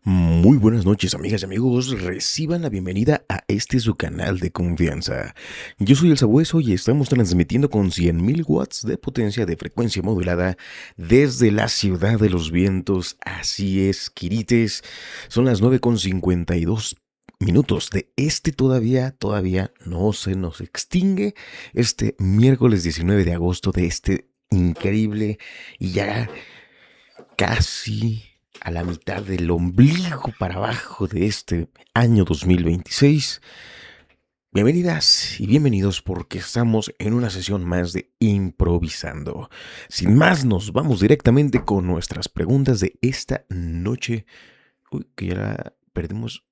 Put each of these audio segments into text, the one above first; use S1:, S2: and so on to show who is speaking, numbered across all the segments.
S1: Muy buenas noches, amigas y amigos. Reciban la bienvenida a este su canal de confianza. Yo soy el Sabueso y estamos transmitiendo con 100.000 watts de potencia de frecuencia modulada desde la ciudad de los vientos. Así es, Quirites. Son las 9:52 minutos de este todavía no se nos extingue este miércoles 19 de agosto de este increíble y ya casi a la mitad del ombligo para abajo de este año 2026. Bienvenidas y bienvenidos porque estamos en una sesión más de improvisando. Sin más, nos vamos directamente con nuestras preguntas de esta noche. Uy, que ya la perdimos.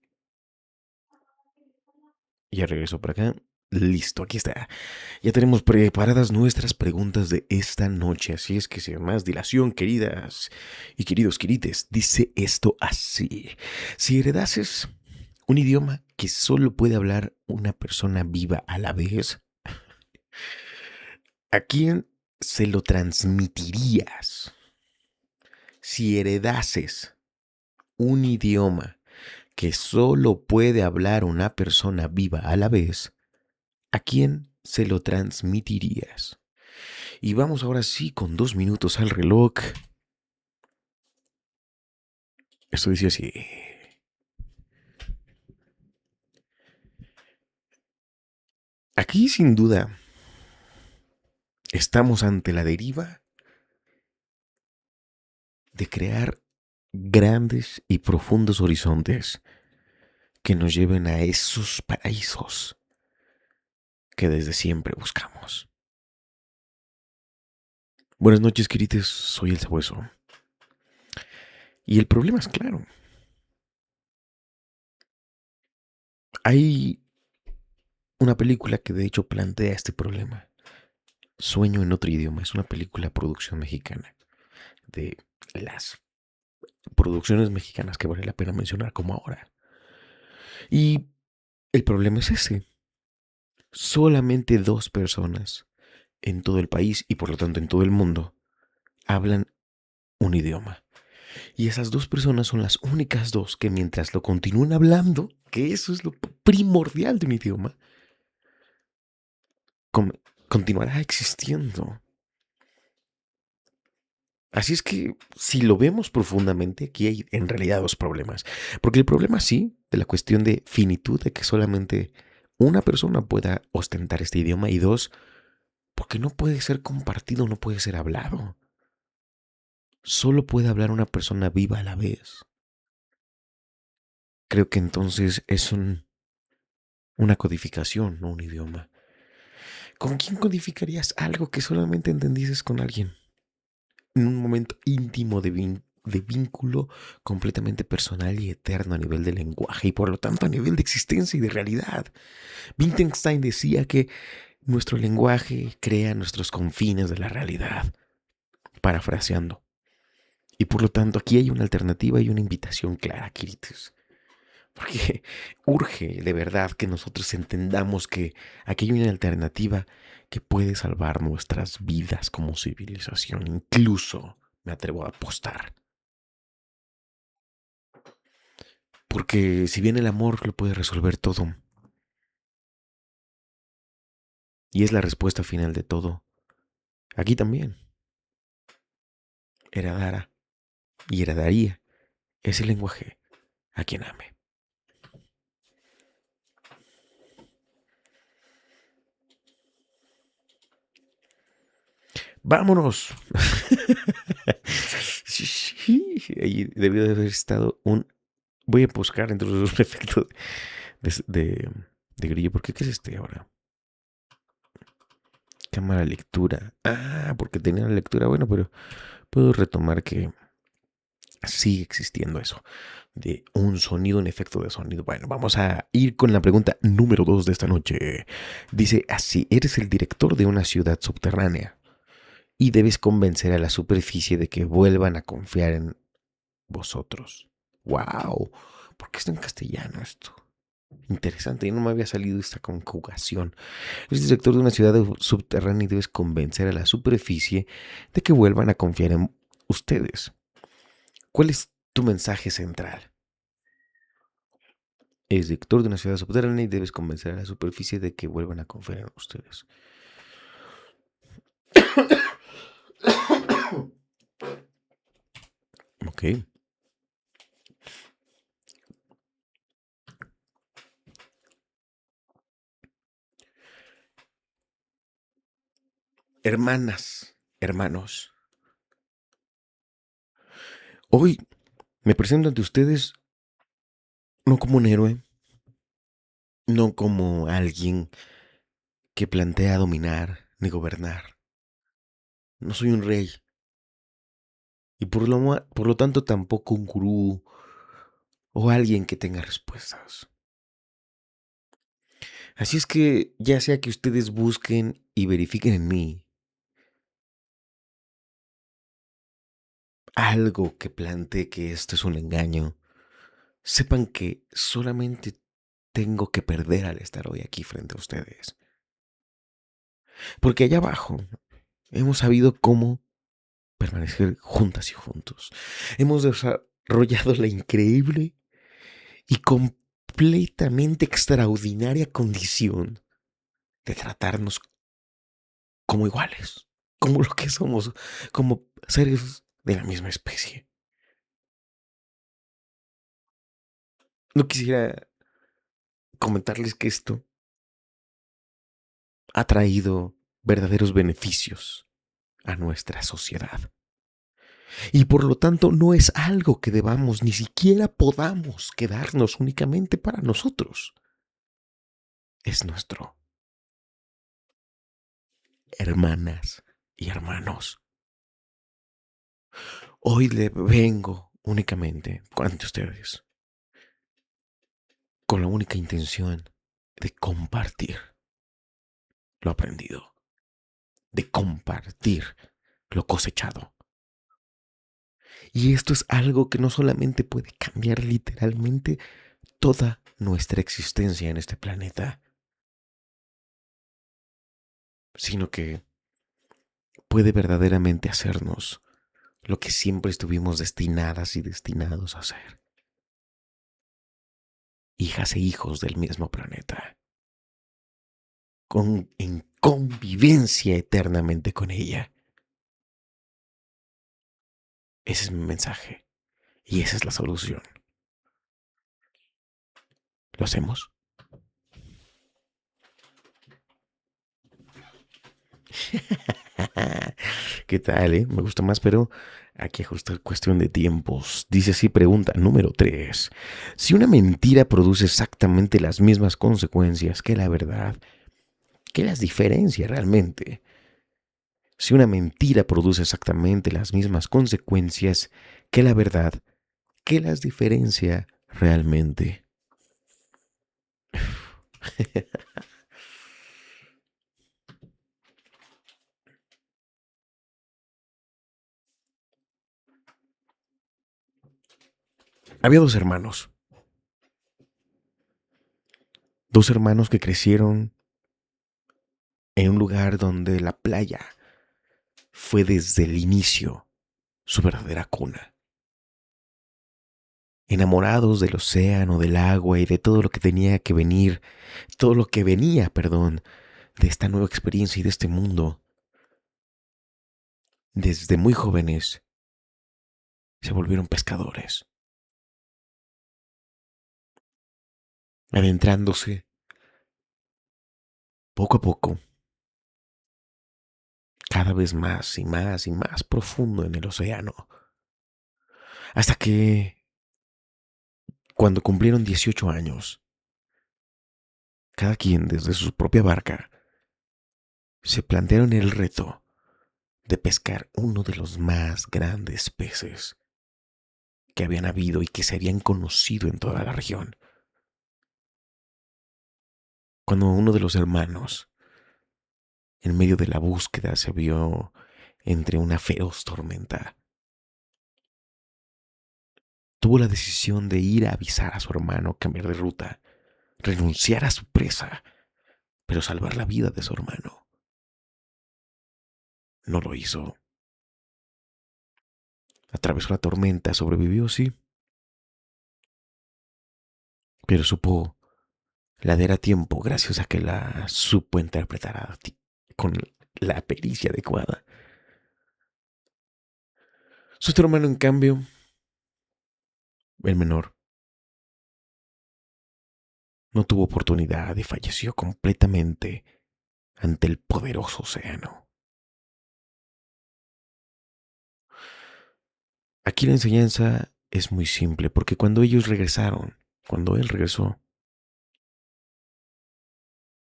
S1: Ya regreso para acá. Listo, aquí está. Ya tenemos preparadas nuestras preguntas de esta noche, así es que sin más dilación, queridas y queridos quirites, dice esto así. Si heredases un idioma que solo puede hablar una persona viva a la vez, ¿a quién se lo transmitirías? Si heredases un idioma que solo puede hablar una persona viva a la vez, ¿a quién se lo transmitirías? Y vamos ahora sí con 2 minutos al reloj. Esto dice así. Aquí sin duda estamos ante la deriva de crear grandes y profundos horizontes que nos lleven a esos paraísos que desde siempre buscamos. Buenas noches, queridos. Soy el Sabueso. Y el problema es claro. Hay una película que de hecho plantea este problema. Sueño en otro idioma. Es una película producción mexicana. De las producciones mexicanas que vale la pena mencionar como ahora. Y el problema es ese. Solamente 2 personas en todo el país y por lo tanto en todo el mundo hablan un idioma. Y esas 2 personas son las únicas dos que mientras lo continúen hablando, que eso es lo primordial de un idioma, com- continuará existiendo. Así es que si lo vemos profundamente, aquí hay en realidad 2 problemas. Porque el problema sí, de la cuestión de finitud, de que solamente una persona pueda ostentar este idioma, y dos, porque no puede ser compartido, no puede ser hablado. Solo puede hablar una persona viva a la vez. Creo que entonces es una codificación, no un idioma. ¿Con quién codificarías algo que solamente entendieses con alguien? En un momento íntimo de vínculo completamente personal y eterno a nivel de lenguaje y por lo tanto a nivel de existencia y de realidad. Wittgenstein decía que nuestro lenguaje crea nuestros confines de la realidad, parafraseando. Y por lo tanto aquí hay una alternativa y una invitación clara, Kirites. Porque urge de verdad que nosotros entendamos que aquí hay una alternativa que puede salvar nuestras vidas como civilización. Incluso me atrevo a apostar. Porque si bien el amor lo puede resolver todo, y es la respuesta final de todo, aquí también heredara y heredaría ese lenguaje a quien ame. ¡Vámonos! Ahí debió de haber estado un... Voy a buscar dentro de un efecto de, de grillo. ¿Por qué? ¿Qué es este ahora? Cámara lectura. Ah, porque tenía la lectura. Bueno, pero puedo retomar que sigue existiendo eso. De un sonido, un efecto de sonido. Bueno, vamos a ir con la pregunta número 2 de esta noche. Dice así, eres el director de una ciudad subterránea y debes convencer a la superficie de que vuelvan a confiar en vosotros. ¡Wow! ¿Por qué está en castellano esto? Interesante, y no me había salido esta conjugación. Eres director de una ciudad subterránea y debes convencer a la superficie de que vuelvan a confiar en ustedes. ¿Cuál es tu mensaje central? Es director de una ciudad subterránea y debes convencer a la superficie de que vuelvan a confiar en ustedes. Ok. Hermanas, hermanos, hoy me presento ante ustedes no como un héroe, no como alguien que plantea dominar ni gobernar. No soy un rey y por lo tanto tampoco un gurú o alguien que tenga respuestas. Así es que ya sea que ustedes busquen y verifiquen en mí algo que plantee que esto es un engaño, sepan que solamente tengo que perder al estar hoy aquí frente a ustedes. Porque allá abajo hemos sabido cómo permanecer juntas y juntos. Hemos desarrollado la increíble y completamente extraordinaria condición de tratarnos como iguales, como lo que somos, como seres de la misma especie. No quisiera comentarles que esto ha traído verdaderos beneficios a nuestra sociedad. Y por lo tanto no es algo que debamos ni siquiera podamos quedarnos únicamente para nosotros. Es nuestro. Hermanas y hermanos, hoy le vengo únicamente ante ustedes con la única intención de compartir lo aprendido, de compartir lo cosechado. Y esto es algo que no solamente puede cambiar literalmente toda nuestra existencia en este planeta, sino que puede verdaderamente hacernos lo que siempre estuvimos destinadas y destinados a ser. Hijas e hijos del mismo planeta, en convivencia eternamente con ella. Ese es mi mensaje y esa es la solución. ¿Lo hacemos? ¿Qué tal, Me gusta más, pero hay que ajustar cuestión de tiempos. Dice así, pregunta número 3. Si una mentira produce exactamente las mismas consecuencias que la verdad, ¿qué las diferencia realmente? Si una mentira produce exactamente las mismas consecuencias que la verdad, ¿qué las diferencia realmente? Había dos hermanos que crecieron en un lugar donde la playa fue desde el inicio su verdadera cuna. Enamorados del océano, del agua y de todo lo que tenía que venir, todo lo que venía, perdón, de esta nueva experiencia y de este mundo, desde muy jóvenes se volvieron pescadores, adentrándose poco a poco, cada vez más y más y más profundo en el océano, hasta que cuando cumplieron 18 años, cada quien desde su propia barca se plantearon el reto de pescar uno de los más grandes peces que habían habido y que se habían conocido en toda la región. Cuando uno de los hermanos, en medio de la búsqueda, se vio entre una feroz tormenta, tuvo la decisión de ir a avisar a su hermano, cambiar de ruta, renunciar a su presa, pero salvar la vida de su hermano. No lo hizo. Atravesó la tormenta, sobrevivió, sí, pero supo ladear a tiempo gracias a que la supo interpretar con la pericia adecuada. Su otro hermano, en cambio, el menor, no tuvo oportunidad y falleció completamente ante el poderoso océano. Aquí la enseñanza es muy simple, porque cuando ellos regresaron, cuando él regresó,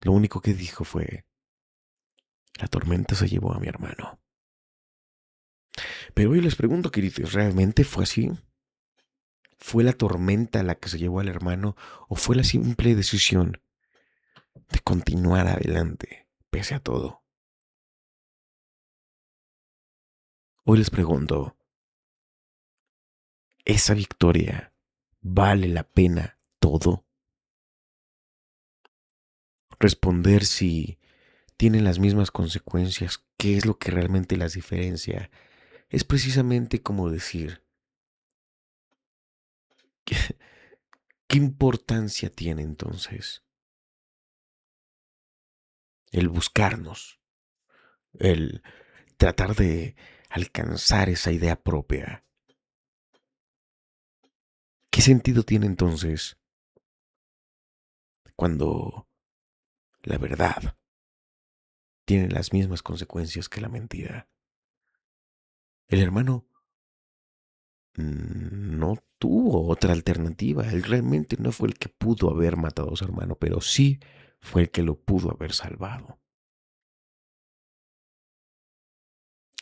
S1: lo único que dijo fue: la tormenta se llevó a mi hermano. Pero hoy les pregunto, queridos, ¿realmente fue así? ¿Fue la tormenta la que se llevó al hermano o fue la simple decisión de continuar adelante pese a todo? Hoy les pregunto, ¿esa victoria vale la pena todo? Responder si tienen las mismas consecuencias, qué es lo que realmente las diferencia, es precisamente como decir, ¿qué importancia tiene entonces el buscarnos, el tratar de alcanzar esa idea propia? ¿Qué sentido tiene entonces cuando la verdad tiene las mismas consecuencias que la mentira? El hermano no tuvo otra alternativa. Él realmente no fue el que pudo haber matado a su hermano, pero sí fue el que lo pudo haber salvado.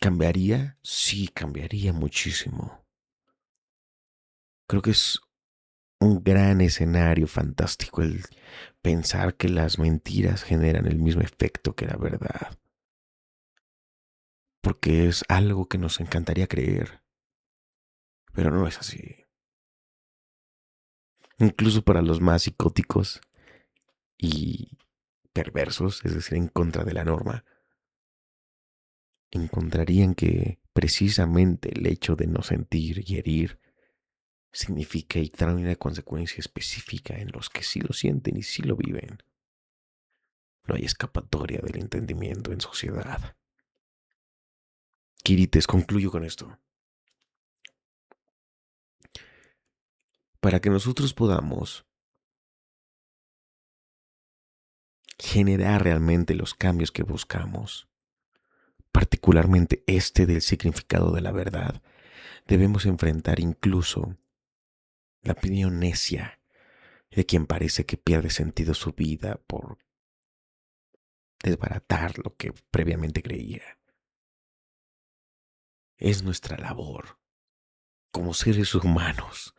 S1: ¿Cambiaría? Sí, cambiaría muchísimo. Creo que es un gran escenario fantástico el pensar que las mentiras generan el mismo efecto que la verdad, porque es algo que nos encantaría creer, pero no es así. Incluso para los más psicóticos y perversos, es decir, en contra de la norma, encontrarían que precisamente el hecho de no sentir y herir significa y trae una consecuencia específica en los que sí lo sienten y sí lo viven. No hay escapatoria del entendimiento en sociedad. Quirites, concluyo con esto. Para que nosotros podamos generar realmente los cambios que buscamos, particularmente este del significado de la verdad, debemos enfrentar incluso la opinión necia de quien parece que pierde sentido su vida por desbaratar lo que previamente creía. Es nuestra labor como seres humanos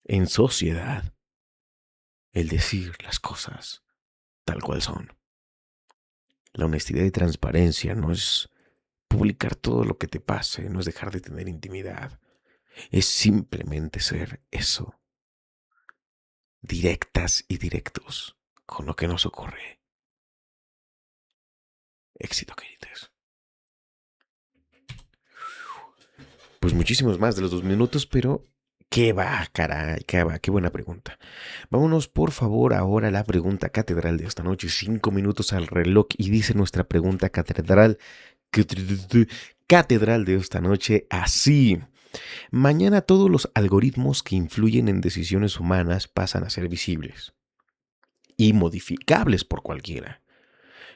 S1: en sociedad el decir las cosas tal cual son. La honestidad y transparencia no es publicar todo lo que te pase, no es dejar de tener intimidad, es simplemente ser eso, directas y directos con lo que nos ocurre. Éxito, queridos. Pues muchísimos más de los 2 minutos, pero qué va, caray, qué va, qué buena pregunta. Vámonos por favor ahora a la pregunta catedral de esta noche. 5 minutos al reloj y dice nuestra pregunta catedral de esta noche así. Mañana todos los algoritmos que influyen en decisiones humanas pasan a ser visibles y modificables por cualquiera.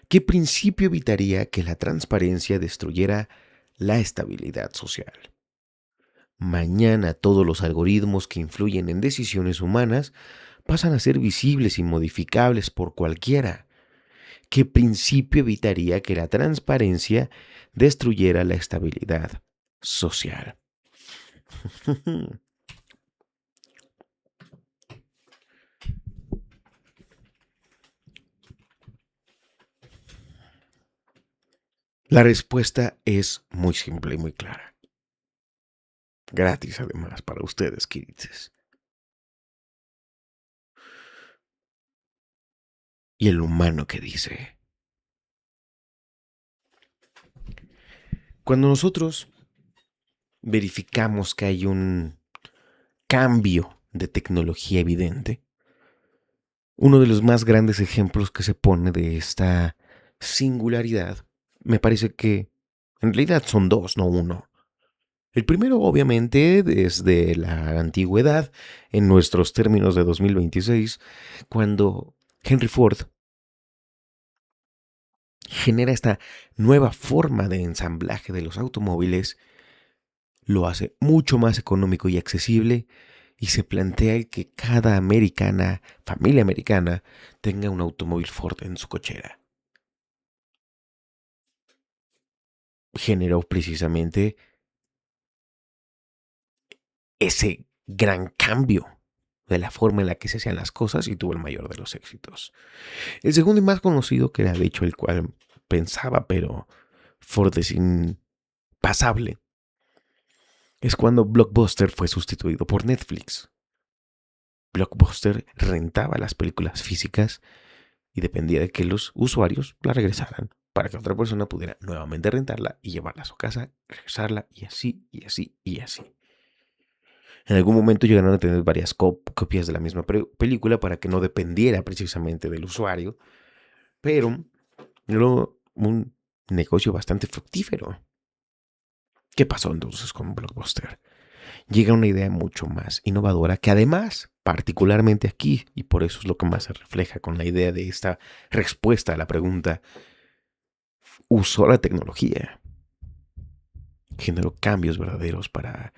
S1: ¿Qué principio evitaría que la transparencia destruyera la estabilidad social? Mañana todos los algoritmos que influyen en decisiones humanas pasan a ser visibles y modificables por cualquiera. ¿Qué principio evitaría que la transparencia destruyera la estabilidad social? La respuesta es muy simple y muy clara. Gratis además para ustedes, kirites. Y el humano que dice: cuando nosotros verificamos que hay un cambio de tecnología evidente, Uno de los más grandes ejemplos que se pone de esta singularidad, me parece que en realidad son dos, no uno. El primero, obviamente, desde la antigüedad, en nuestros términos de 2026, cuando Henry Ford genera esta nueva forma de ensamblaje de los automóviles, lo hace mucho más económico y accesible y se plantea el que cada americana, familia americana, tenga un automóvil Ford en su cochera. Generó precisamente ese gran cambio de la forma en la que se hacían las cosas y tuvo el mayor de los éxitos. El segundo y más conocido, que era de hecho el cual pensaba, pero Ford es impasable, es cuando Blockbuster fue sustituido por Netflix. Blockbuster rentaba las películas físicas y dependía de que los usuarios la regresaran para que otra persona pudiera nuevamente rentarla y llevarla a su casa, regresarla y así, y así, y así. En algún momento llegaron a tener varias copias de la misma película para que no dependiera precisamente del usuario, pero era un negocio bastante fructífero. ¿Qué pasó entonces con Blockbuster? Llega una idea mucho más innovadora que además, particularmente aquí, y por eso es lo que más se refleja con la idea de esta respuesta a la pregunta, usó la tecnología, generó cambios verdaderos para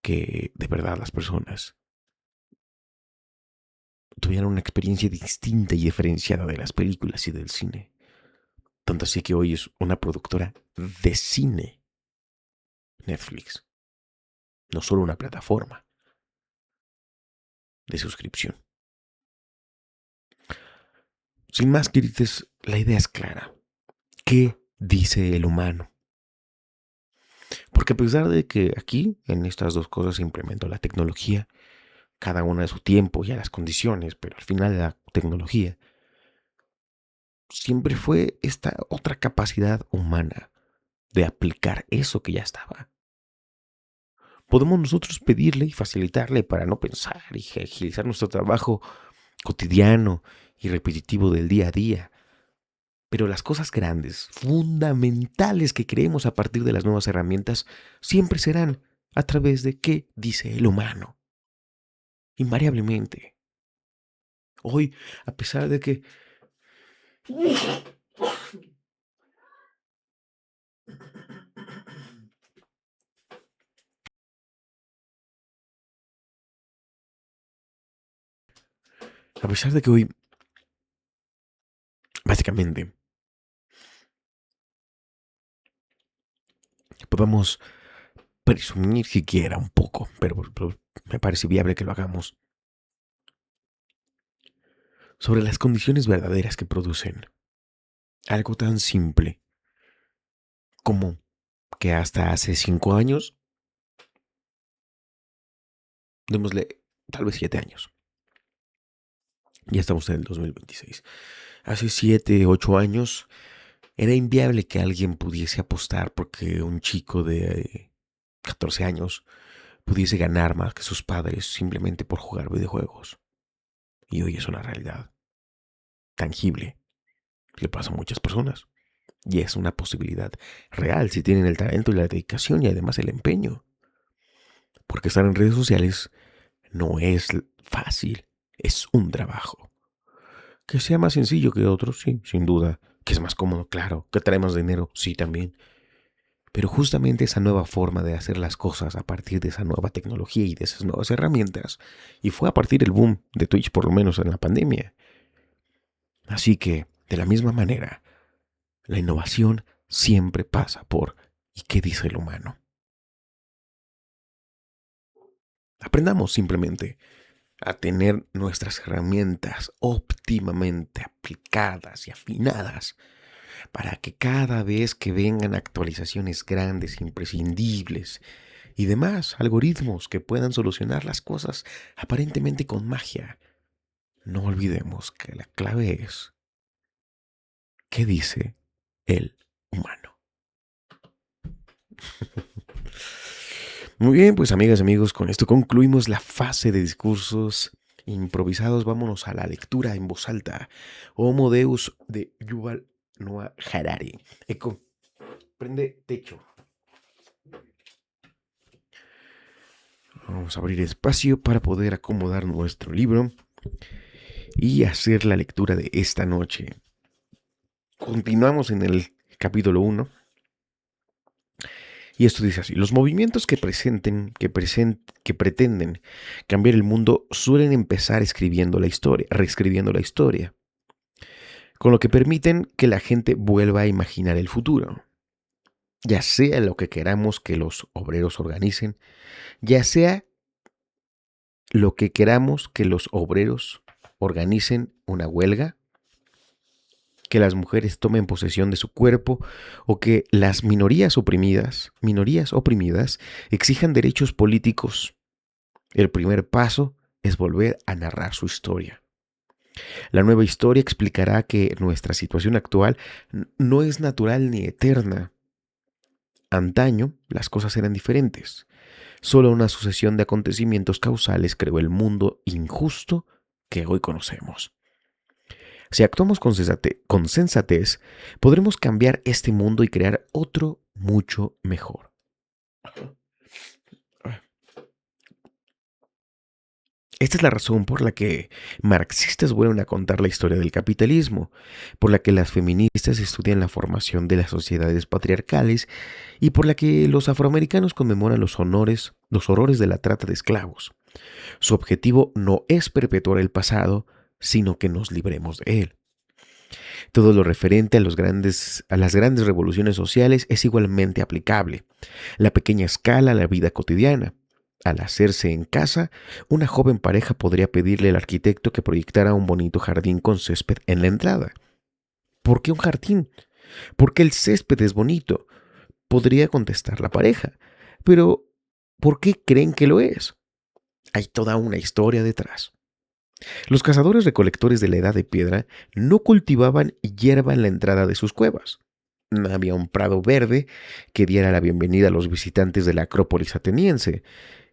S1: que de verdad las personas tuvieran una experiencia distinta y diferenciada de las películas y del cine. Tanto así que hoy es una productora de cine, Netflix, no solo una plataforma de suscripción. Sin más, queridos, la idea es clara. ¿Qué dice el humano? Porque a pesar de que aquí, en estas dos cosas, se implementó la tecnología, cada una de su tiempo y a las condiciones, pero al final la tecnología siempre fue esta otra capacidad humana de aplicar eso que ya estaba. Podemos nosotros pedirle y facilitarle para no pensar y agilizar nuestro trabajo cotidiano y repetitivo del día a día. Pero las cosas grandes, fundamentales que creemos a partir de las nuevas herramientas, siempre serán a través de qué dice el humano. Invariablemente. Hoy, a pesar de que... A pesar de que hoy, básicamente, podamos presumir siquiera un poco, pero me parece viable que lo hagamos, sobre las condiciones verdaderas que producen algo tan simple como que hasta hace 5 años, démosle tal vez 7 años, ya estamos en el 2026, hace 7, 8 años era inviable que alguien pudiese apostar porque un chico de 14 años pudiese ganar más que sus padres simplemente por jugar videojuegos. Y hoy es una realidad tangible. Le pasa a muchas personas. Y es una posibilidad real si tienen el talento y la dedicación y además el empeño. Porque estar en redes sociales no es fácil, es un trabajo. Que sea más sencillo que otros, sí, sin duda. Que es más cómodo, claro. Que trae más dinero, sí, también. Pero justamente esa nueva forma de hacer las cosas a partir de esa nueva tecnología y de esas nuevas herramientas, y fue a partir del boom de Twitch, por lo menos en la pandemia. Así que, de la misma manera, la innovación siempre pasa por ¿y qué dice el humano? Aprendamos simplemente a tener nuestras herramientas óptimamente aplicadas y afinadas para que cada vez que vengan actualizaciones grandes, imprescindibles y demás algoritmos que puedan solucionar las cosas aparentemente con magia, no olvidemos que la clave es ¿qué dice el humano? Muy bien, pues amigas y amigos, con esto concluimos la fase de discursos Improvisados, vámonos a la lectura en voz alta. Homo Deus de Yuval Noah Harari. Eco, prende techo. Vamos a abrir espacio para poder acomodar nuestro libro y hacer la lectura de esta noche. Continuamos en el capítulo 1. Y esto dice así: los movimientos que pretenden cambiar el mundo suelen empezar reescribiendo la historia, con lo que permiten que la gente vuelva a imaginar el futuro. Ya sea lo que queramos que los obreros organicen, ya sea lo que queramos que los obreros organicen una huelga, que las mujeres tomen posesión de su cuerpo o que las minorías oprimidas exijan derechos políticos. El primer paso es volver a narrar su historia. La nueva historia explicará que nuestra situación actual no es natural ni eterna. Antaño las cosas eran diferentes. Solo una sucesión de acontecimientos causales creó el mundo injusto que hoy conocemos. Si actuamos con sensatez, podremos cambiar este mundo y crear otro mucho mejor. Esta es la razón por la que marxistas vuelven a contar la historia del capitalismo, por la que las feministas estudian la formación de las sociedades patriarcales y por la que los afroamericanos conmemoran los horrores de la trata de esclavos. Su objetivo no es perpetuar el pasado, sino que nos libremos de él. Todo lo referente a las grandes revoluciones sociales es igualmente aplicable. La pequeña escala a la vida cotidiana. Al hacerse en casa, una joven pareja podría pedirle al arquitecto que proyectara un bonito jardín con césped en la entrada. ¿Por qué un jardín? Porque el césped es bonito, podría contestar la pareja. Pero, ¿por qué creen que lo es? Hay toda una historia detrás. Los cazadores recolectores de la Edad de Piedra no cultivaban hierba en la entrada de sus cuevas. No había un prado verde que diera la bienvenida a los visitantes de la Acrópolis ateniense,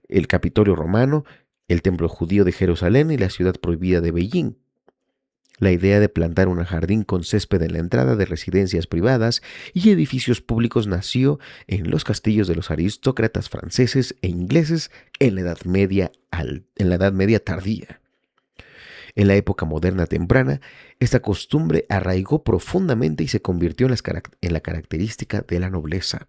S1: el Capitolio romano, el Templo judío de Jerusalén y la ciudad prohibida de Beijing. La idea de plantar un jardín con césped en la entrada de residencias privadas y edificios públicos nació en los castillos de los aristócratas franceses e ingleses en la Edad Media tardía. En la época moderna temprana, esta costumbre arraigó profundamente y se convirtió en la característica de la nobleza.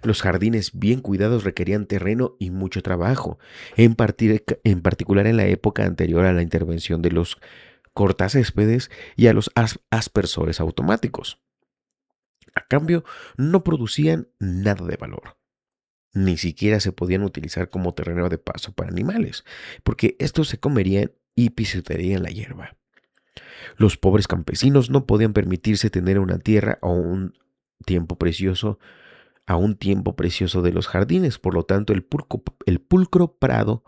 S1: Los jardines bien cuidados requerían terreno y mucho trabajo, en particular en la época anterior a la intervención de los cortacéspedes y a los aspersores automáticos. A cambio, no producían nada de valor. Ni siquiera se podían utilizar como terreno de paso para animales, porque estos se comerían y pisotearían la hierba. Los pobres campesinos no podían permitirse tener una tierra o un tiempo precioso de los jardines. Por lo tanto, el pulcro prado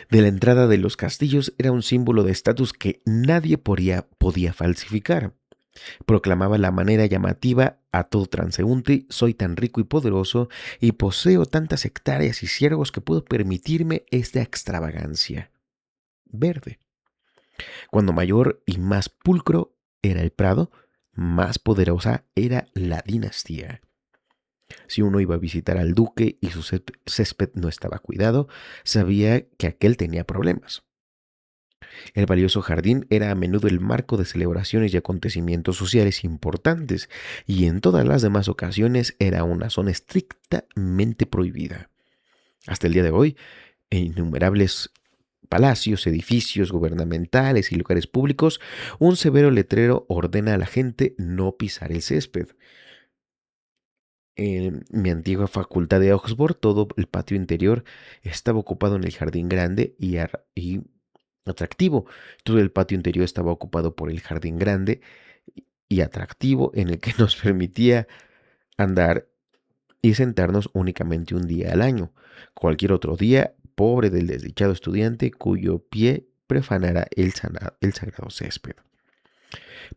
S1: de la entrada de los castillos era un símbolo de estatus que nadie podía falsificar. Proclamaba la manera llamativa a todo transeúnte: soy tan rico y poderoso y poseo tantas hectáreas y siervos que puedo permitirme esta extravagancia. Verde. Cuando mayor y más pulcro era el prado, más poderosa era la dinastía. Si uno iba a visitar al duque y su césped no estaba cuidado, sabía que aquel tenía problemas. El valioso jardín era a menudo el marco de celebraciones y acontecimientos sociales importantes, y en todas las demás ocasiones era una zona estrictamente prohibida. Hasta el día de hoy, en innumerables palacios, edificios gubernamentales y lugares públicos, un severo letrero ordena a la gente no pisar el césped. En mi antigua facultad de Oxford, todo el patio interior estaba ocupado en el jardín grande y atractivo. Todo el patio interior estaba ocupado por el jardín grande y atractivo en el que nos permitía andar y sentarnos únicamente un día al año. Cualquier otro día, pobre del desdichado estudiante cuyo pie profanara el sagrado césped.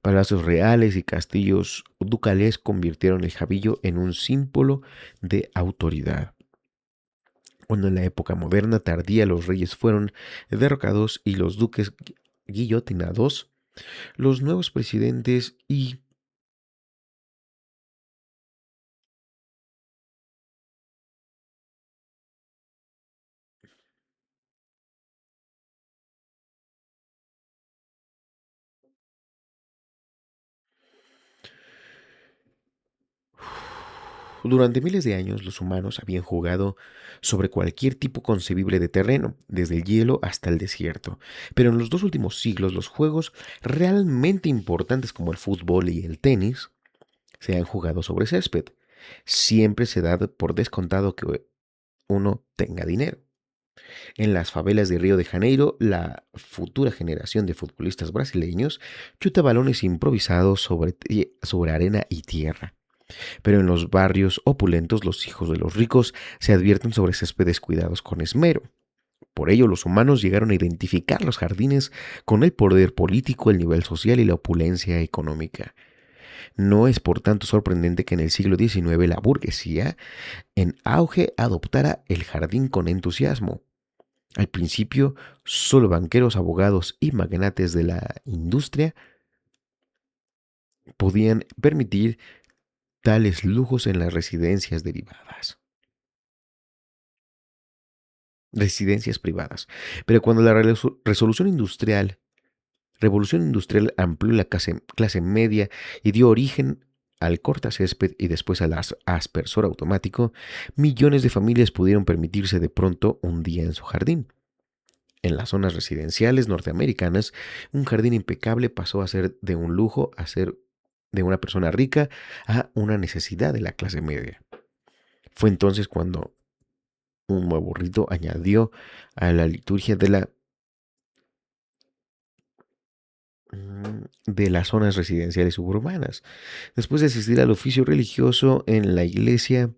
S1: Palacios reales y castillos ducales convirtieron el jabillo en un símbolo de autoridad. Cuando en la época moderna tardía los reyes fueron derrocados y los duques guillotinados, los nuevos presidentes y durante miles de años los humanos habían jugado sobre cualquier tipo concebible de terreno, desde el hielo hasta el desierto. Pero en los 2 últimos siglos los juegos realmente importantes como el fútbol y el tenis se han jugado sobre césped. Siempre se da por descontado que uno tenga dinero. En las favelas de Río de Janeiro, la futura generación de futbolistas brasileños chuta balones improvisados sobre arena y tierra. Pero en los barrios opulentos, los hijos de los ricos se advierten sobre céspedes cuidados con esmero. Por ello, los humanos llegaron a identificar los jardines con el poder político, el nivel social y la opulencia económica. No es por tanto sorprendente que en el siglo XIX la burguesía en auge adoptara el jardín con entusiasmo. Al principio, solo banqueros, abogados y magnates de la industria podían permitir tales lujos en las residencias privadas. Pero cuando la revolución industrial amplió la clase media y dio origen al cortacésped y después al aspersor automático, millones de familias pudieron permitirse de pronto un día en su jardín. En las zonas residenciales norteamericanas, un jardín impecable pasó a ser de un lujo, a ser de una persona rica, a una necesidad de la clase media. Fue entonces cuando un nuevo rito añadió a la liturgia de las zonas residenciales suburbanas. Después de asistir al oficio religioso en la iglesia,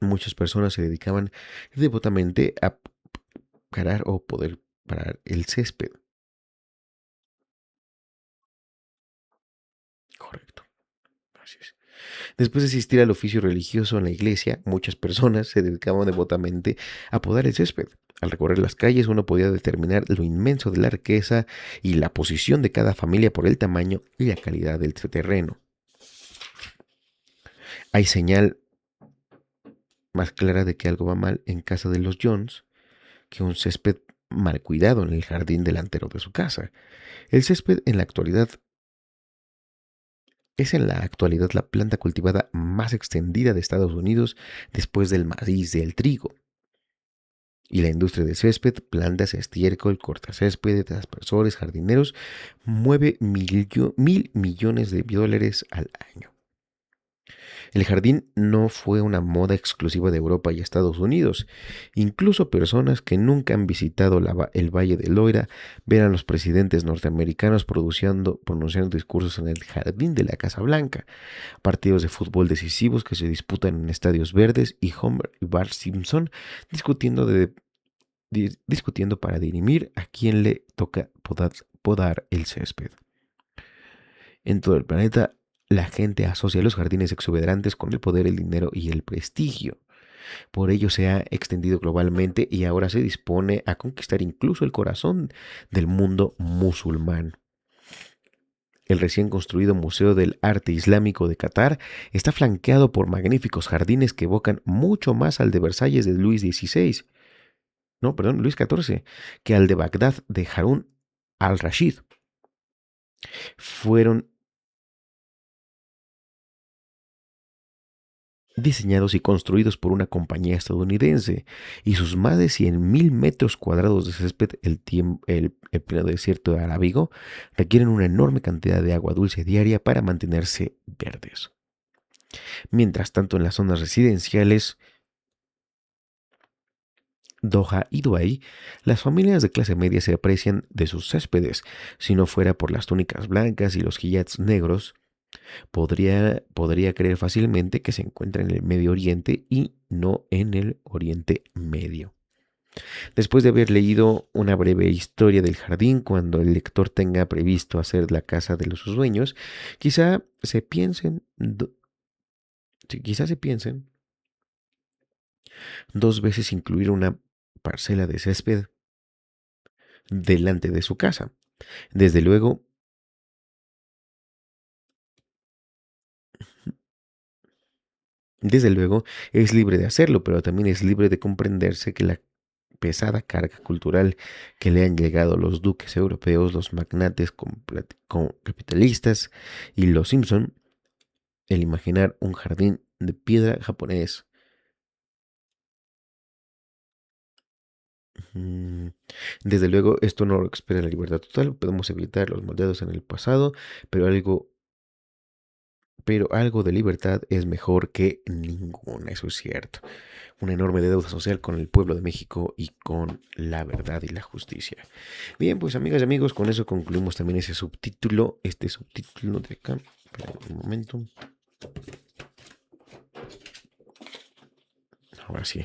S1: muchas personas se dedicaban devotamente a parar o poder parar el césped. Correcto. Así es. Después de asistir al oficio religioso en la iglesia, muchas personas se dedicaban devotamente a podar el césped. Al recorrer las calles uno podía determinar lo inmenso de la riqueza y la posición de cada familia por el tamaño y la calidad del terreno. Hay señal más clara de que algo va mal en casa de los Jones que un césped mal cuidado en el jardín delantero de su casa. El césped es en la actualidad la planta cultivada más extendida de Estados Unidos después del maíz y el trigo. Y la industria del césped, plantas, estiércol, cortacésped, aspersores, jardineros, mueve 1.000 millones de dólares al año. El jardín no fue una moda exclusiva de Europa y Estados Unidos. Incluso personas que nunca han visitado el Valle de Loira ven a los presidentes norteamericanos pronunciando discursos en el jardín de la Casa Blanca, partidos de fútbol decisivos que se disputan en estadios verdes y Homer y Bart Simpson discutiendo para dirimir a quién le toca podar el césped. En todo el planeta, la gente asocia los jardines exuberantes con el poder, el dinero y el prestigio. Por ello se ha extendido globalmente y ahora se dispone a conquistar incluso el corazón del mundo musulmán. El recién construido Museo del Arte Islámico de Qatar está flanqueado por magníficos jardines que evocan mucho más al de Versalles de Luis XIV, que al de Bagdad de Harún al-Rashid. Fueron diseñados y construidos por una compañía estadounidense, y sus más de 100.000 metros cuadrados de césped, el pleno desierto de Arábigo, requieren una enorme cantidad de agua dulce diaria para mantenerse verdes. Mientras tanto, en las zonas residenciales, Doha y Dubái, las familias de clase media se aprecian de sus céspedes, si no fuera por las túnicas blancas y los hijabs negros. Podría creer fácilmente que se encuentra en el Medio Oriente y no en el Oriente Medio. Después de haber leído una breve historia del jardín, cuando el lector tenga previsto hacer la casa de los sueños, quizá se piensen, quizá se piensen 2 veces incluir una parcela de césped delante de su casa. Desde luego, desde luego, es libre de hacerlo, pero también es libre de comprenderse que la pesada carga cultural que le han llegado los duques europeos, los magnates capitalistas y los Simpson, el imaginar un jardín de piedra japonés. mm, Desde luego, esto no espera la libertad total, podemos evitar los moldeados en el pasado, pero algo de libertad es mejor que ninguna, eso es cierto. Una enorme deuda social con el pueblo de México y con la verdad y la justicia. Bien, pues amigas y amigos, con eso concluimos también este subtítulo de acá. Espera un momento. Ahora sí.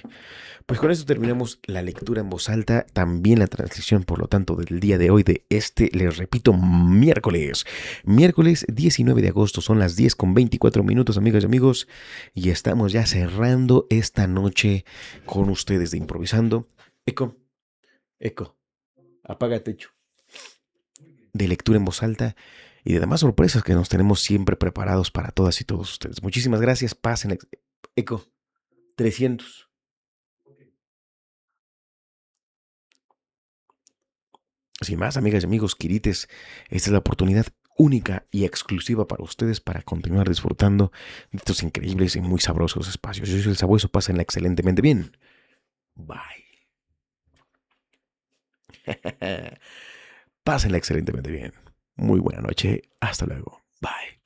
S1: Pues con esto terminamos la lectura en voz alta, también la transición, por lo tanto, del día de hoy, les repito, miércoles 19 de agosto, son las 10:24, amigas y amigos, y estamos ya cerrando esta noche con ustedes de Improvisando. Eco, apaga techo. De lectura en voz alta y de demás sorpresas que nos tenemos siempre preparados para todas y todos ustedes. Muchísimas gracias, pasen. Eco, 300. Sin más, amigas y amigos, quirites, esta es la oportunidad única y exclusiva para ustedes para continuar disfrutando de estos increíbles y muy sabrosos espacios. Yo soy el Sabueso, pásenla excelentemente bien. Bye. Pásenla excelentemente bien. Muy buena noche. Hasta luego. Bye.